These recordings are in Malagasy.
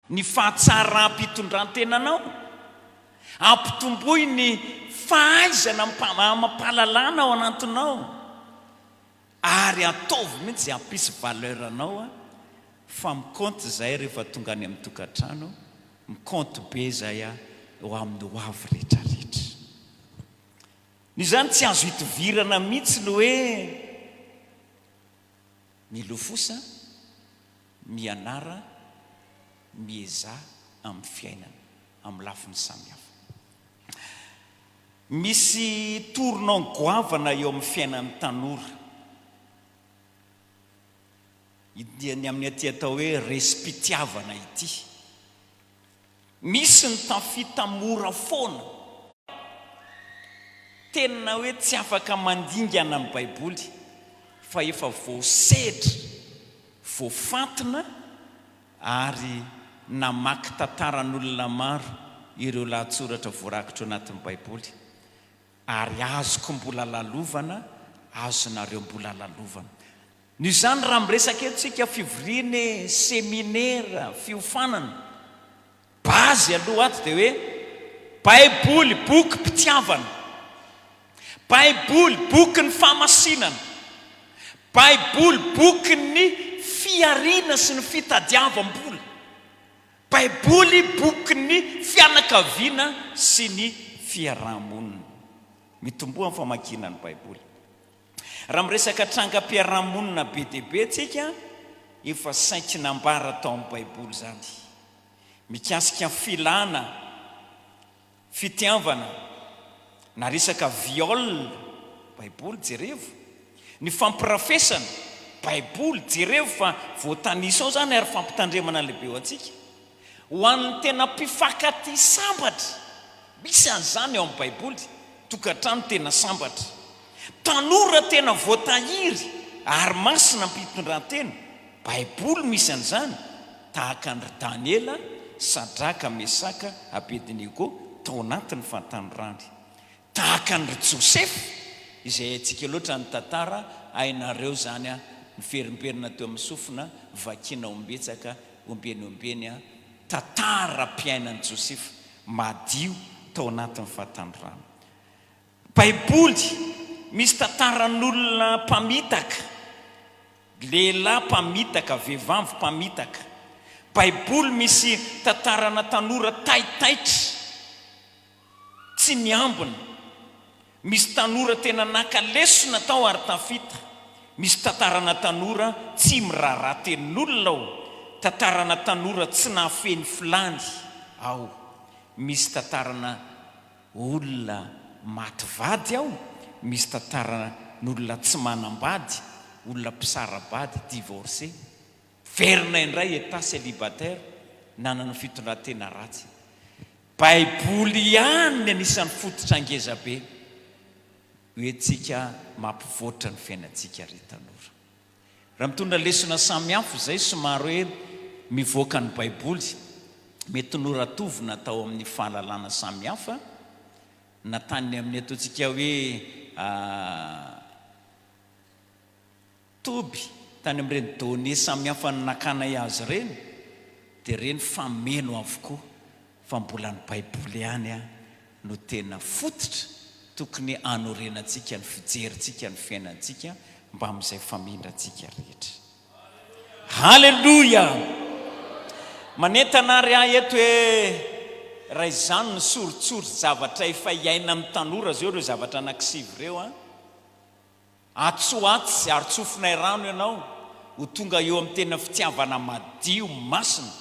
ny fahatsara-pitondrantenanao, ampitomboy ny fahaizana mampalalana ao anatinao, ary ataovy mihitsy zay ampisy valeur anao fa mikonty zay rehefa tonga any amin'ny tokantrano, mikonty be zay eo amin'ny hoavy rehetrarehetra. Ny zany tsy azo hitovirana mihitsy ny hoe milofosa, mianara, mieza amin'ny fiainana amin'ny lafiny samihafa. Misy toronao goavana eo amin'ny fiainan'ny tanora, ny amin'ny aty atao hoe respi-tiavana ity. Misy ny tafita mora foana, tena hoe tsy afaka mandingana amin'ny baiboly, fa efa voasedra, voafantina, ary namaky tantaran'olona maro ireo lahatsoratra voarakitra anatin'ny baiboly, ary azoko mbola lalovana, azonareo mbola lalovana. Ny zany raha miresaka etsika fivoriany seminaire fiofanana, bazy aloha ato dia hoe baiboly boky mpitiavana, baiboly boky ny famasinana, baiboly boky ny fiarina sy ny fitadiavam-bola, baiboly boky ny fianakaviana sy ny fiarahamonina. Mitomboa amin'ny famakiana ny baiboly. Raha miresaka trangam-piarahamonina be dia be tsika, efa sainky nambara tao amin'ny baiboly zany. Mikasika filana, fitiavana, na resaka viol, baiboly jerevo. Ny fampirafesana, baiboly jerevo, fa voatanisa ao zany ary fampitandremana lehibe ho antsika. Ho an'ny tena mpifankaty sambatra, misy an'izany ao amin'ny baiboly, tokantrano tena sambatra. Tanora tena voatahiry ary masina mpitondran-tena, baiboly misy an'izany, tahaka ny Daniela, Sadraka, Mesaka, Abednego tao anatin'ny fahatanorany, tahaka ny Josepha izay antsika loatra ny tantara ainareo zany ny ferimperina teo amin'ny sofina, vakina ombetsaka, ombenyombeny tantara-piainan'i Josepha madio tao anatin'ny fahatanorany. Baiboly misy tantaran'olona mpamitaka, lehilahy mpamitaka, vehivavy mpamitaka. Baiboly misy tantarana tanora taitaitra, tsy miambina. Misy tanora tena naka-lesona tao ary tafita. Misy tantarana tanora tsy miraharaha tenin'olona ao, tantarana tanora tsy nahafeny filany ao. Misy tantarana olona maty vady ao, misy tantarana n'olona tsy manambady, olona mpisarabady, divorcé, verina indray état célibataire, nanana fitondran-tena ratsy. Baiboly ihany ny anisan'ny fototra angeza be hoentsika mampivoatra ny fiainantsika ry tanora. Raha mitondra lesona samihafa izay somary hoe mivoaka ny baiboly, mety noratovina tao amin'ny fahalalana samihafa, natany amin'ny ataontsika hoe toby tany amin'ireny données samihafa ny nakana azy ireny, dia ireny fameno avokoa fa mbola ny baiboly ihany no tena fototra tokony anorenantsika ny fijerintsika ny fiainantsika mba amin'izay famindrantsika rehetra. Halleluja! Manentana ry eto hoe raha izany ny soritsory zavatra efa iaina amin'ny tanora zao ireo zavatra anankisivy ireo atsoatsy ary tsofina rano ianao ho tonga eo amin'ny tena fitiavana madio masina,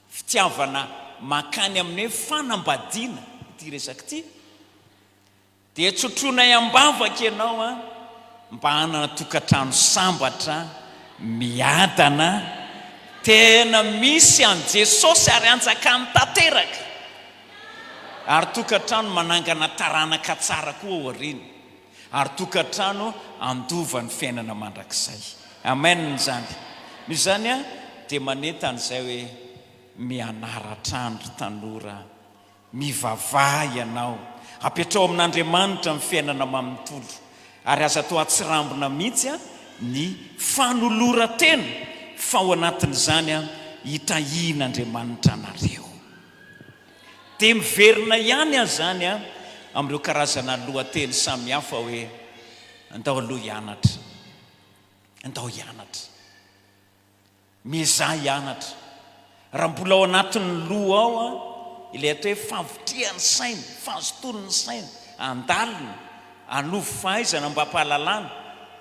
fitiavana makany amin'ny hoe fanambadiana ity resaka ity, dia tsotrona iambavaka ianao mba hanana tokantrano sambatra miadana tena misy an' Jesosy ary anjakany tanteraka, ary tokantrano manangana taranaka tsara koa aoriana, ary tokantrano andova ny fiainana mandrakizay. Amen zany. Ny zany dia manentan'izay hoe mianaratra andro tanora, mivavaha ianao, apetrao amin'Andriamanitra amin'ny fiainana manontolo, ary aza atao atsirambina mihitsy ny fanolora-tena, fa ao anatin'izany hitahian'Andriamanitra anareo. Dia miverina ihany azy zany a amin'ireo karazana lohateny samihafa hoe andao aloha hianatra, andao hianatra, mizaha hianatra. Raha mbola ao anatin'ny loha ao a ilay atao hoe favotrihan'ny saina, fahazoton'ny saina, andalina, anovo fahaizana mba hampahalalana,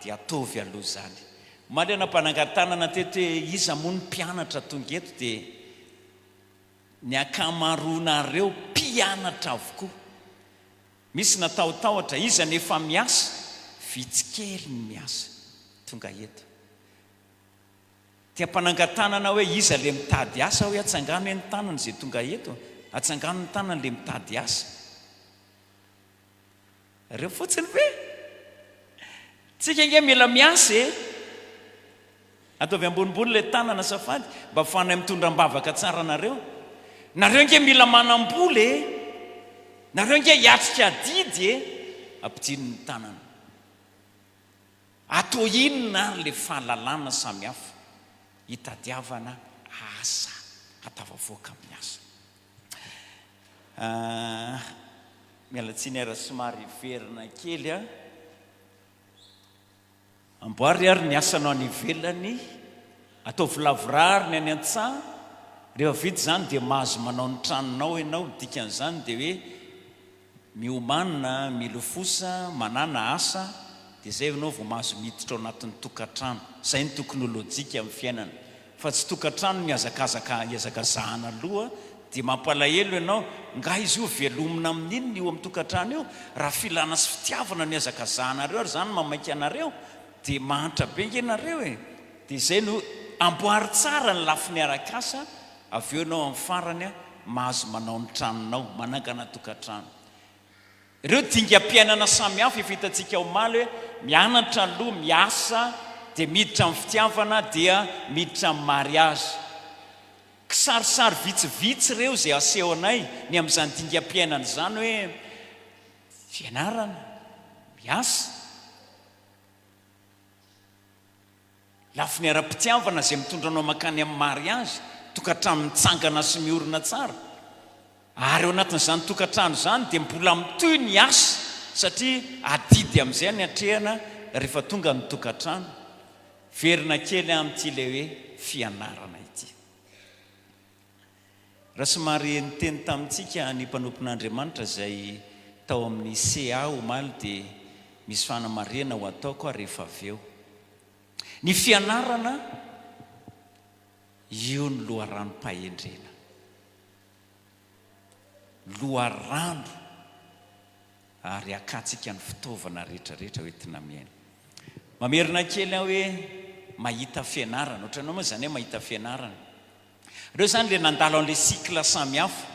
dia ataovy aloha zany. Maly anam-panangatanana teto hoe iza moa ny mpianatra tonga eto, dia ny akamaroanareo mpianatra avokoa. Misy natahotahotra, iza nefa miasa, vitsikely ny miasa tonga eto. Tia mpanangatanana hoe iza le mitady asa, hoe atsangano ny tanana izay tonga eto, atsangano ny tanana le mitady asa. Reo fotsiny ve tsika nge mila miasa e, ataovy ambonimbony le tanana safady mba fanay mitondram-bavaka tsara nareo. Nareo nge mila manam-bola e, nareo nge hiatrika didy e, ampidino ny tanana. Atao inona ary le fahalalana samihafa, hitadiavana asa, atavavoaka amin'ny asa. Mialatsiny ara somary verina kely a, amboary ary ny asanao any ivelany, atao vilavorary ny any an-tsaha. Rehefa vita zany dia mahazo manao ny tranonao ianao. Dikan'izany dia hoe miomanina, milofosa, manana asa, dia zay ianao vao mahazo miditra ao anatin'ny tokantrano. Zay ny tokony ho lojika amin'ny fiainana, fa tsy tokantrano hiazakazahana aloha. Dia mampalahelo ianao, nga izy io velomina amin'inona io amin'ny tokantrano io. Raha filana sy fitiavana no hiazakazahana reo ary zany mamaika anareo, dia mahantra be nge nareo e. Dia zay no amboary tsara ny lafiny arak'asa, avy eo ianao amin'ny farany a mahazo manao ny tranonao, manangana tokantrano. Ireo dingam-piainana samihafa efa hitantsika omaly hoe mianatra aloha, miasa, dia miditra amin'ny fitiavana, dia miditra amin'ny mariazy. Kisarisary vitsivitsy reo zay aseho anay ny amin'izany dingam-piainana zany hoe fianarana, miasa, lafiny ara-pitiavana zay mitondranao makany amin'ny mariazy, tokantrano mitsangana sy miorina tsara. Ary eo anatin'izany tokantrano zany dia mbola mitoy ny asa, satria adidy amin'izay ny atrehana rehefa tonga ny tokantrano. Verina kely amin'ity le hoe fianarana ity. Raha somary niteny tamintsika ny mpanompon'Andriamanitra izay tao amin'ny CA omaly, dia misy fanamarena ho ataoko a rehefa avy eo. Ny fianarana io ny loharanom-pahendrena, loharano ary akatsika ny fitaovana rehetrarehetra hoentina miaina. Mamerina kely aho hoe mahita fianarana, ohatranao moa zany hoe mahita fianarana. Reo zany le nandalo an'le cycle samihafa.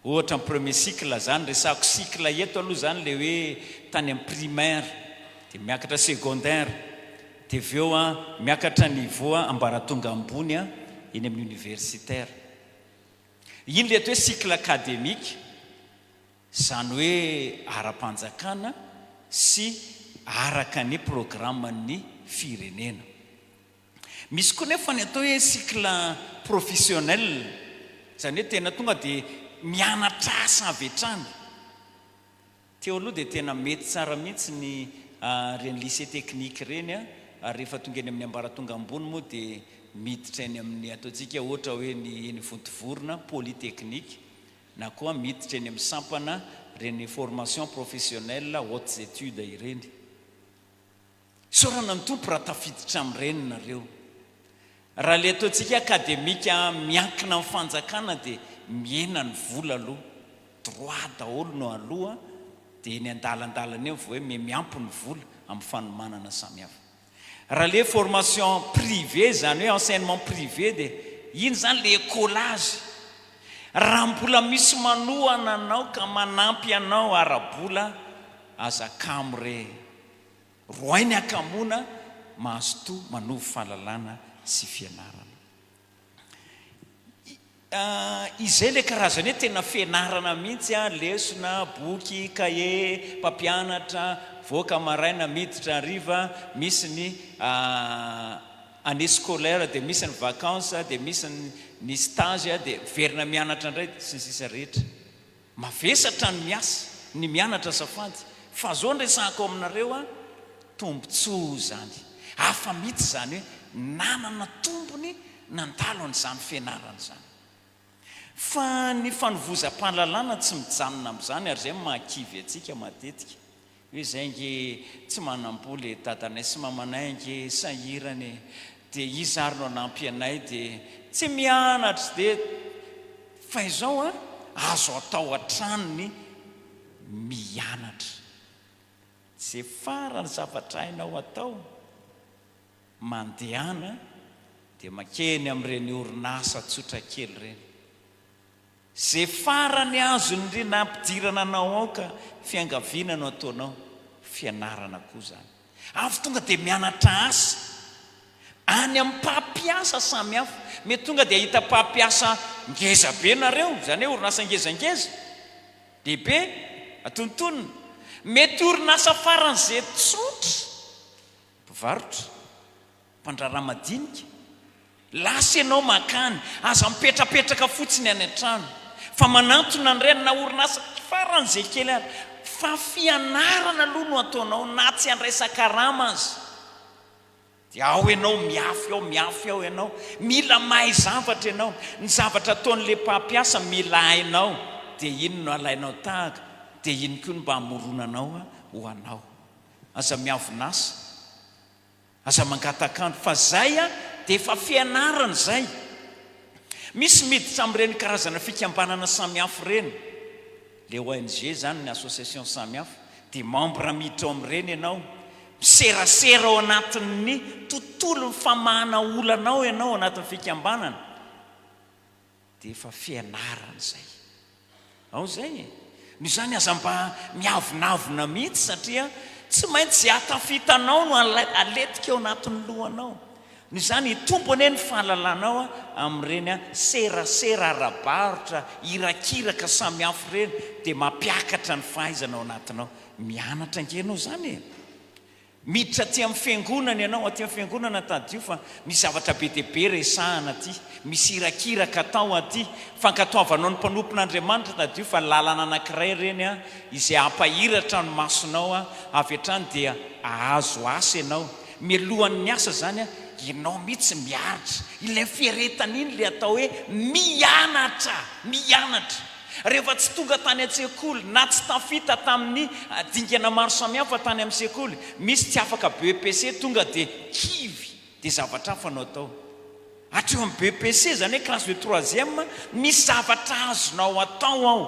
Ohatra ny premier cycle zany resako cycle eto aloha zany le hoe tany amin'ny primaire, dia miakatra secondaire, dia avy eo a miakatra niveau ambaratonga ambony a eny amin'ny universitaire. Iny le atao hoe cycle académique, zany hoe ara-panjakana sy araka ny programan'ny firenena. Misy koa nefa ny atao hoe cycle professionnel, zany hoe tena tonga dia mianatra asa avy hatrany. Teo aloha dia tena mety tsara mihitsy ny reny lycée technique reny a, ary rehefa tonga eny amin'ny ambaratonga ambony moa dia miditra eny amin'ny ataontsika ohatra hoe eny vontovorona polytechnique, na koa miditra eny amin'ny sampana reny formation professionnelle hautes études ireny. Saorana ny tompo raha tafiditra amin'ireny nareo. Raha le ataontsika akademika miankina amin'ny fanjakana dia miena ny vola aloha, droit daholo no aloha, dia eny andalandalana eo vao hoe miampy ny vola amin'ny fanomanana samihafa. Raha le formation privé zany hoe enseignement privé, dia iny zany le écolage. Raha mbola misy manohana anao ka manampy anao ara-bola, azakamo re roainy akamoana mahazo to manovo fahalalana sy fianarana. Izay le karazany hoe tena fianarana mihitsy a, lesona, boky, kahier, mpampianatra, voaka maraina miditra hariva, misy ny année scolaire dia misy ny vacance dia misy ny stage dia verina mianatra indray sy ny sisa rehetra mavesatra ny miasa ny mianatra safady fa zao nresahako aminareo a tombontsoa zany hafa mihitsy zany hoe nanana tombony nandalo an'izany fianarana zany fa ny fanovozam-pahalalana tsy mijanona amin'izany ary zay mahakivy atsika matetika hoe zay nge tsy manam-boly dadanay sy mamanay nge sahirany dia izy ary no anampy anay dia tsy mianatra dia fa izao a azo atao an-tranony mianatra zay farany zavatra hainao atao mandehana dia makeny amin'ireny orinasa tsotra kely ireny zay farany azo ny nampidirana anao aoka fiangaviana no ataonao fianarana koa zany avy tonga dia mianatra asa any amin'ny mpampiasa samihafa mety tonga dia hita mpampiasa ngeza be nareo zany hoe orinasa ngezangeza lehibe atontonona mety orinasa faran'izay tsotra mpivarotra mpandrarahmadinika lasa ianao makany aza mipetrapetraka fotsiny any an-trano fa manantona ny renina orinasa faran'izay kely ary fa fianarana aloha no ataonao na tsy andraisaka rama azy dia ao ianao miafy ao ianao mila mahay zavatra ianao ny zavatra ataon'le mpampiasa mila hainao dia ino no alainao tahaka dia ino koa no mba hamoronanao ho anao aza miavonasa aza mangatakandro fa zay a dia efa fianarana zay misy miditra amin'ireny karazana fikambanana samihafa ireny le ONG zany ny association samihafa dia membre miditra ao amin'ireny ianao miserasera ao anatin'ny tontolo ny famahana olanao ianao anatin'ny fikambanana dia efa fianarana zay ao zay no zany aza mba miavonavona mihitsy satria tsy maintsy hatafitanao no aletika ao anatin'ny lohanao no zany tombony ny fahalalanao amin'ireny serasera arabarotra irakiraka samihafa ireny dia mampiakatra ny fahaizanao anatinao mianatra ngenao zany miditra aty amin'ny fiangonana ianao aty amin'ny fiangonana tadio fa misy zavatra be deaibe resahana aty misy irakiraka atao aty fankatoavanao ny mpanompon'Andriamanitra tadio fa lalana anankiray ireny izay ampahiratra no masonao avy hatrany dia ahazo asa ianao mialohan'ny asa zany ianao mihitsy miaritra ilay fieretana iny le atao hoe mianatra rehefa tsy tonga tany an-tsekoly na tsy tafita tamin'ny dingana maro samihafa tany amin'ny sekoly misy tsy afaka BEPC tonga dia kivy dia zavatra hafanao atao hatreo amin'ny BEPC zany hoe classe de 3e misy zavatra azonao atao ao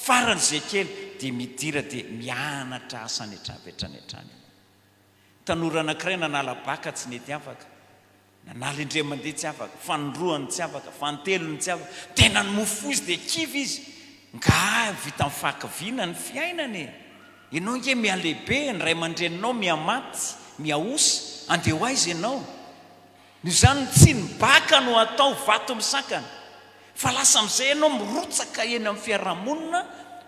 faran'izay kely dia midira dia mianatra asany hatrany tanora anankiray nanala baka tsy nety afaka nanala indray mandeha tsy afaka fanondroany tsy afaka fantelony tsy afaka tena ny mofo izy dia kivy izy nga vita amin'ny fahakiviana ny fiainany ianao nge mialehibe ny ray aman-dreninao miamaty miaosa andeha ho aizy ianao no zany tsy ny baka no atao vato misakana fa lasa amin'izay ianao mirotsaka eny amin'ny fiarahamonina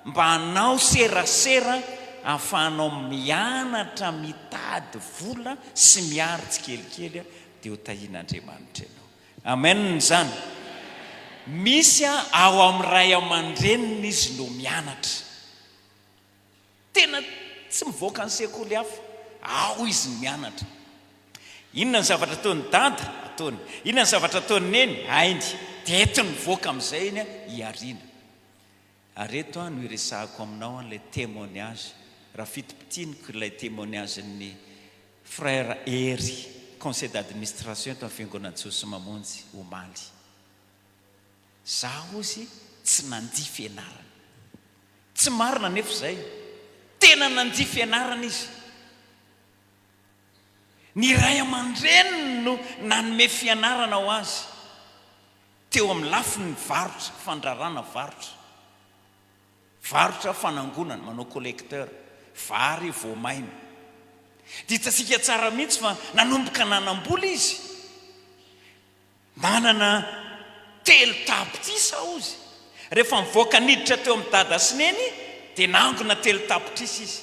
mba hanao serasera ahafahanao mianatra mitady vola sy miary tsy kelikely dia ho tahian'Andriamanitra ianao amen zany misy ao amin'ny ray aman-dreniny izy no mianatra tena tsy mivoaka ny sekoly hafa ao izy mianatra inona ny zavatra ataony dada ataony inona ny zavatra ataony neny hainy dia eto ny mivoaka amin'izay iny hiariana areto no iresahako aminao an'ilay témoignage raha fitopitianiko ilay témoignage ny frère Hery conseil d'administration eto amin'ny fiangonana Jesosy mamonjy Omaly zaho izy tsy nandia fianarana tsy marina nefa zay tena nandia fianarana izy ny ray aman-dreniny no nanome fianarana ho azy teo amin'ny lafiny varotra fandrarana varotra fanangonana manao collecteur vary voamaina dia hitatsika tsara mihitsy fa nanomboka nanam-bola izy manana telo tapitrisa ozy rehefa mivoaka niditra teo amin'ny dada sy neny dia nangona telo tapitrisa izy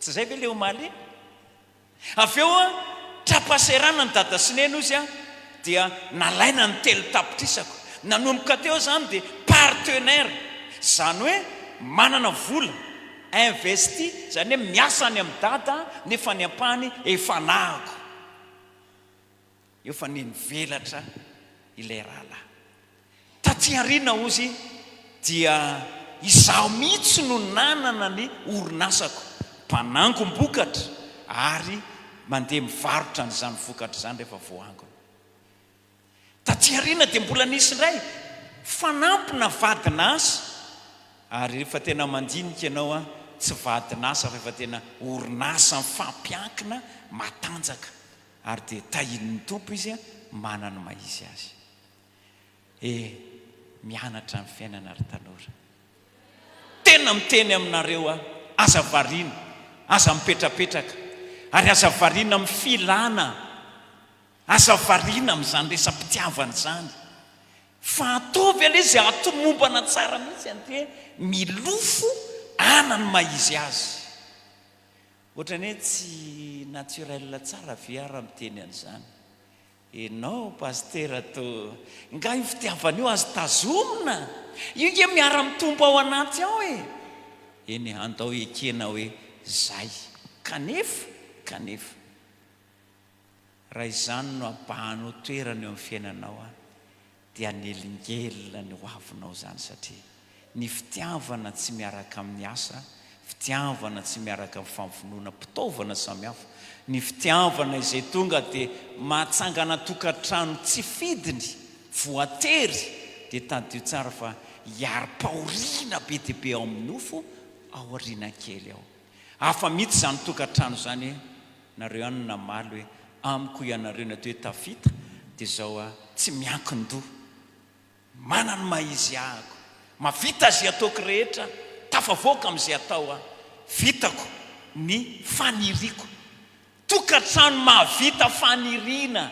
tsy zay ve le Omaly avy eo trapaserana ny dada sineny izy a dia nalaina ny telo tapitrisako nanomboka teo zany dia partenaire zany hoe manana vola investi zany hoe miasa any amin'ny dada nefa ny ampahany efa nahako eo fa nivelatra ilay rahalahy taty arina ozy dia izaho mihitsy no nanana ny orinasako mpanangom-bokatra ary mandeha mivarotra n'izany vokatra zany rehefa voangona taty arina dia mbola nisy indray fanampina vadinasa ary rehefa tena mandinika ianao a tsy vadinasa rehefa tena orinasa mifampiankina matanjaka ary dia tahin'ny tompo izy a manana maizy azy mianatra amin'ny fiainana ary tanora tena miteny aminareo a aza variana aza mipetrapetraka ary aza variana amin'ny filana aza variana amin'izany resam-pitiavana zany fa atovy aloha izy atomombana tsara mihitsy any hoe milofo anany maizy azy ohatrany hoe tsy naturel tsara viara miteny an'izany enao paster to nga io fitiavana io azy tazomina io ke miara mitombo ao anaty ao eny andao ekena hoe zay kanefa raha izany no ampahanao toerana eo amin'ny fiainanao a dia nelingelina ny hoavinao zany satria ny fitiavana tsy miaraka amin'ny asa fitiavana tsy miaraka amin'ny famofinoana mpitaovana samihafa ny fitiavana izay tonga dia mahatsangana tokantrano tsy fidiny voatery dia tadio tsara fa hiari-paoriana be dia be ao amin'ny nofo ao ariana kely ao hafa mihitsy zany tokantrano zany nareo any namaly hoe amiko ianareo na to hoe tafita dia zao a tsy miankin-doha manany maizy ahako mavita zay ataoko rehetra tafavoaka amin'izay atao a vitako ny faniriako tokantrano mahavita faniriana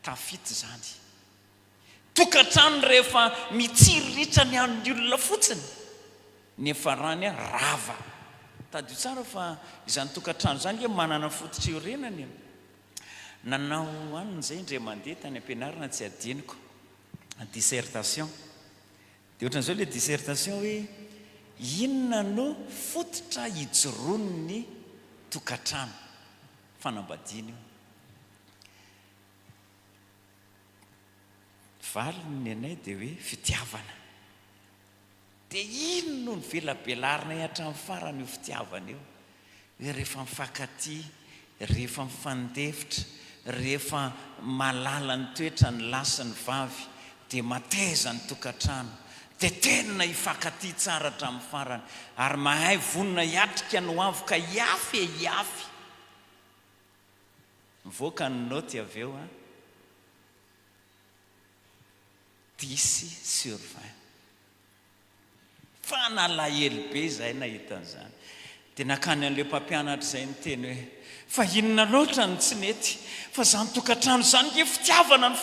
tafita zany tokantrano rehefa mitsiriritra ny an'ny olona fotsiny nefa rany a rava tadio tsara fa izany tokantrano zany hoe manana fototra iorenany nanao aniny zay indray mandeha tany am-pianarana tsy adiniko dissertation dia ohatran'izao le dissertation hoe inona no fototra hijoroany tokantrano fanambadiana io valiny anay dia hoe fitiavana dia ino no ny velabelarina hatramin'ny farany io fitiavana io hoe rehefa mifankaty rehefa mifandefitra rehefa malala ny toetra ny lasa ny vavy dia mateza ny tokantrano dia tena hifankaty tsara hatramin'ny farany ary mahay vonona hiatrika no avoka hiafy mivoaka ny noty avy eo a 10/20 fa nalahelo be zahay nahitan'izany dia nakany an'ilay mpampianatra izay niteny hoe fa inona loatra ny tsy mety fa zany tokantrano zany ke fitiavana ny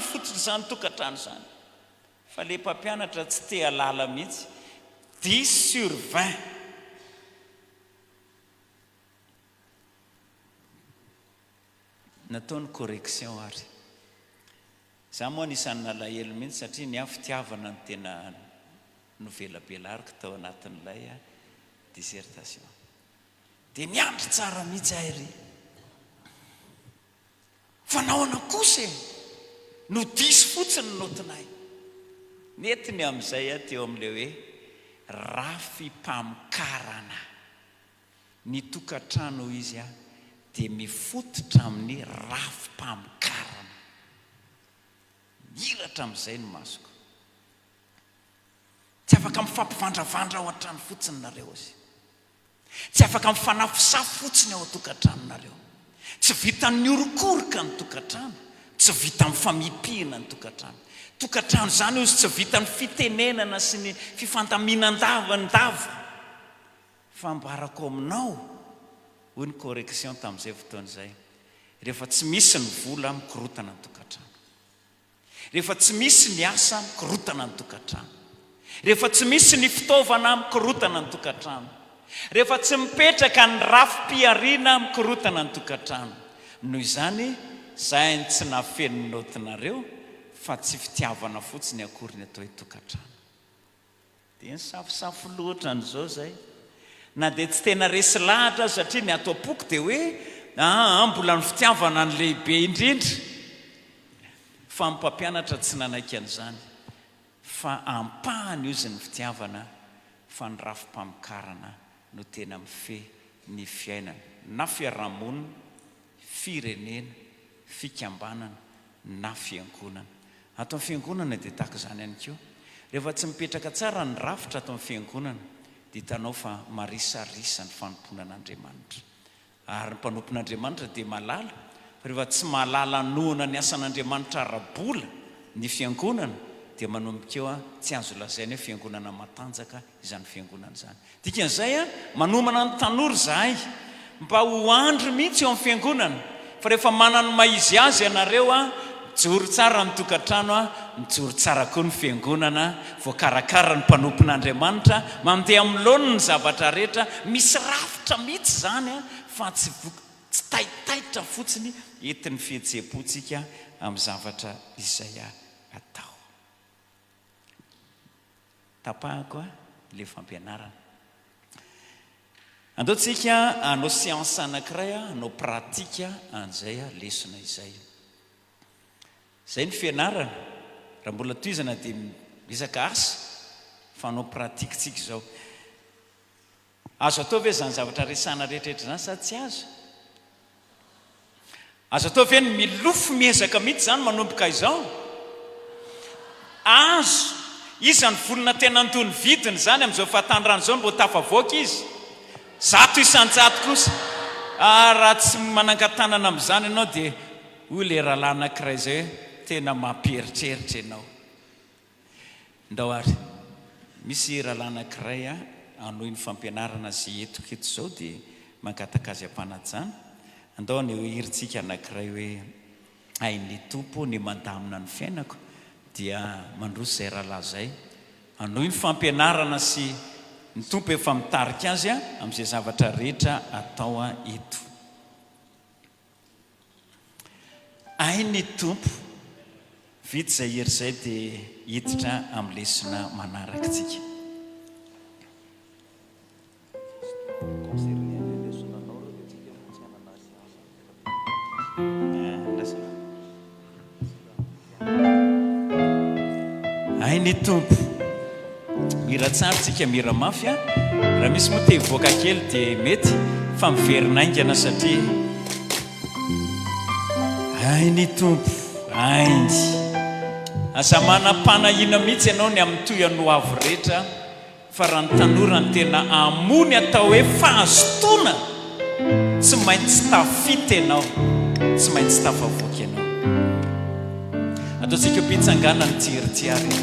fototra zany tokantrano zany fa le mpampianatra tsy te halala mihitsy 10/20 nataony correction ary za moa nisan'ny nalahelo mihitsy satria ny fitiavana ny tena novelabelariko tao anatin'ilay dissertation dia miandry tsara mihitsy ahy fa nahoana kosa no 10 fotsiny notinay netiny amin'izay teo amin'le hoe rafimpamokarana ny tokantrano izy dia mifototra amin'ny rafimpamokarana hiratra amin'izay no masoko tsy afaka mifampivandravandra ao an-trano fotsiny nareo izy tsy afaka mifanafosafo fotsiny ao an-tokantranonareo tsy vitan'ny orokoroka ny tokantrano tsy vita amin'ny famipihana ny tokantrano zany izy tsy vitan'ny fitenenana sy ny fifantaminan-davandava fambarako aminao hoy ny correction tamin'izay fotoana izay rehefa tsy misy ny vola mikorotana ny tokantrano rehefa tsy misy ny asa mikorotana ny tokantrano rehefa tsy misy ny fitaovana mikorotana ny tokantrano rehefa tsy mipetraka ny rafim-piariana mikorotana ny tokantrano. Noho izany zahay ny tsy nafeny notinareo fa tsy fitiavana fotsiny akory ny atao tokantrano. Dia ny safosafo loatra an'izao zay. Na dia tsy tena resy lahatra satria ny ato am-poko dia hoe mbola ny fitiavana ny lehibe indrindra. Fa ny mpampianatra tsy nanaiky an'izany. Fa ampahany io ny fitiavana fa ny rafim-pamokarana no tena mife ny fiainana. Na fiarahamonina, firenena, fikambanana, na fiangonana. Ato amin'ny fiangonana dia tahaka izany ihany koa. Rehefa tsy mipetraka tsara ny rafitra ato amin'ny fiangonana dia hitanao fa marisarisa ny fanomponan'Andriamanitra. Ary ny mpanompon'Andriamanitra dia malala. Rehefa tsy malala nohona ny asan'Andriamanitra arabola ny fiangonana dia manomboka eo tsy azo lazaina hoe fiangonana matanjaka izany fiangonana izany. Dikan'izay manomana ny tanora zahay mba ho andro mihitsy eo amin'ny fiangonana. Fa rehefa manana maizy azy ianareo mijoro tsara ny tokantrano mijoro tsara koa ny fiangonana, voakarakara ny mpanompon'Andriamanitra, mandeha amin'ny laoniny ny zavatra rehetra, misy rafitra mihitsy zany fa tsy taitaitra fotsiny entin'ny fihetseham-pontsika amin'ny zavatra izay atao. Tapahako le fampianarana. Andaotsika hanao séance anankiray, hanao pratika an'izay lesona izay. Zay ny fianarana. Raha mbola toizana dia misaka asa fa hanao pratikitsika izao. Azo atao ve zany zavatra resana rehetrarehetra zany sa tsy azo? Azo atao ve ny milofo miezaka mihitsy zany manomboka izao? Azo. Isan'ny volona tena antony vidiny zany amin'izao fahatanyrano izao mbo tafavoaka izy. 100 isan-jato kosa. Raha tsy manangan-tanana amin'izany ianao dia hoy le rahalahy anankiray izay hoe tena mampieritreritra ianao. Ndao ary misy rahalahy anankiray anohy ny fampianarana zay etoko eto izao dia mangataka azy ampanajana. Andao ny hiritsika anankiray hoe ny tompo ny mandamina ny fiainako dia mandroso izay rahalahy zay. Anohy ny fampianarana sy ny tompo efa mitarika azy amin'izay zavatra rehetra atao eto. Ny tompo vita izay hery izay dia hiditra amin'ny lesona manaraka tsika. Ny tompo mira tsara tsika mira mafy raha misy moa te hivoaka kely dia mety fa miverinaingana satria ny tompo asa manam-panahina mihitsy ianao ny amin'ny toy anoavo rehetra fa raha ny tanora ny tena amony atao hoe fahazotoana tsy maintsy tafita ianao, tsy maintsy tafavoaka ianao. Ataontsika mpitsangana ny tiaritsiary.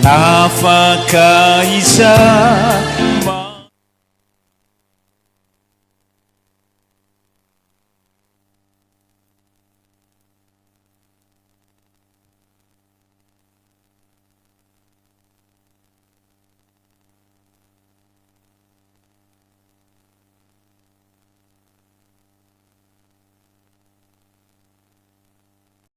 Afaka isa